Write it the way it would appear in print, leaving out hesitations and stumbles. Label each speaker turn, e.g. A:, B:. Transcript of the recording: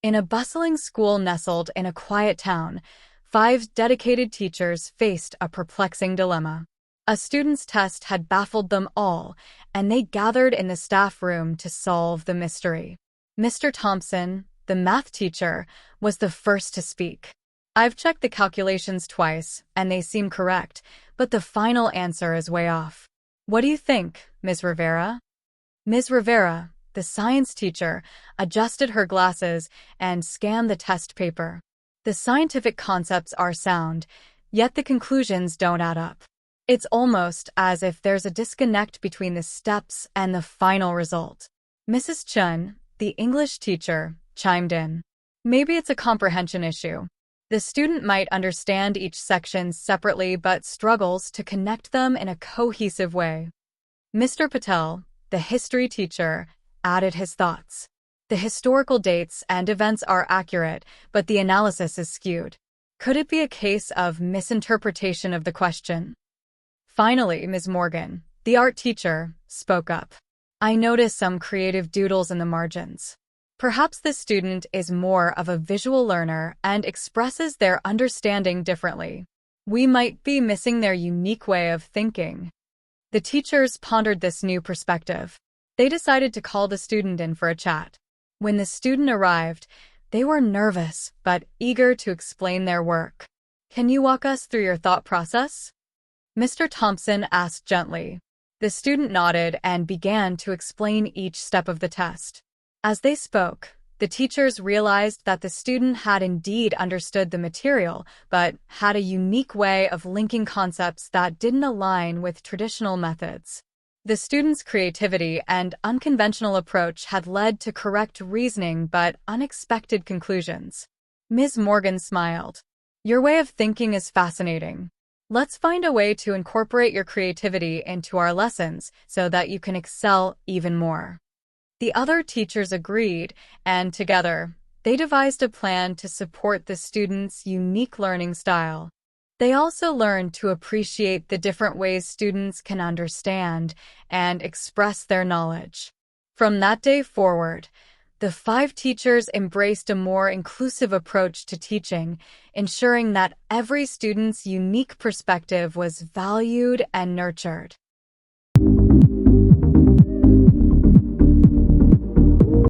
A: In a bustling school nestled in a quiet town, 5 dedicated teachers faced a perplexing dilemma. A student's test had baffled them all, and they gathered in the staff room to solve the mystery. Mr. Thompson, the math teacher, was the first to speak. "I've checked the calculations twice, and they seem correct, but the final answer is way off. What do you think, Ms. Rivera?" Ms. Rivera, the science teacher, adjusted her glasses and scanned the test paper. The scientific concepts are sound, yet the conclusions don't add up. It's almost as if there's a disconnect between the steps and the final result. Mrs. Chun, the English teacher, chimed in. "Maybe it's a comprehension issue. The student might understand each section separately but struggles to connect them in a cohesive way." Mr. Patel, the history teacher, added his thoughts. "The historical dates and events are accurate, but the analysis is skewed. Could it be a case of misinterpretation of the question?" Finally, Ms. Morgan, the art teacher, spoke up. "I noticed some creative doodles in the margins. Perhaps the student is more of a visual learner and expresses their understanding differently. We might be missing their unique way of thinking." The teachers pondered this new perspective. They decided to call the student in for a chat. When the student arrived, they were nervous but eager to explain their work. "Can you walk us through your thought process?" Mr. Thompson asked gently. The student nodded and began to explain each step of the test. As they spoke, the teachers realized that the student had indeed understood the material, but had a unique way of linking concepts that didn't align with traditional methods. The student's creativity and unconventional approach had led to correct reasoning but unexpected conclusions. Ms. Morgan smiled. "Your way of thinking is fascinating. Let's find a way to incorporate your creativity into our lessons so that you can excel even more." The other teachers agreed, and together, they devised a plan to support the students' unique learning style. They also learned to appreciate the different ways students can understand and express their knowledge. From that day forward, the 5 teachers embraced a more inclusive approach to teaching, ensuring that every student's unique perspective was valued and nurtured.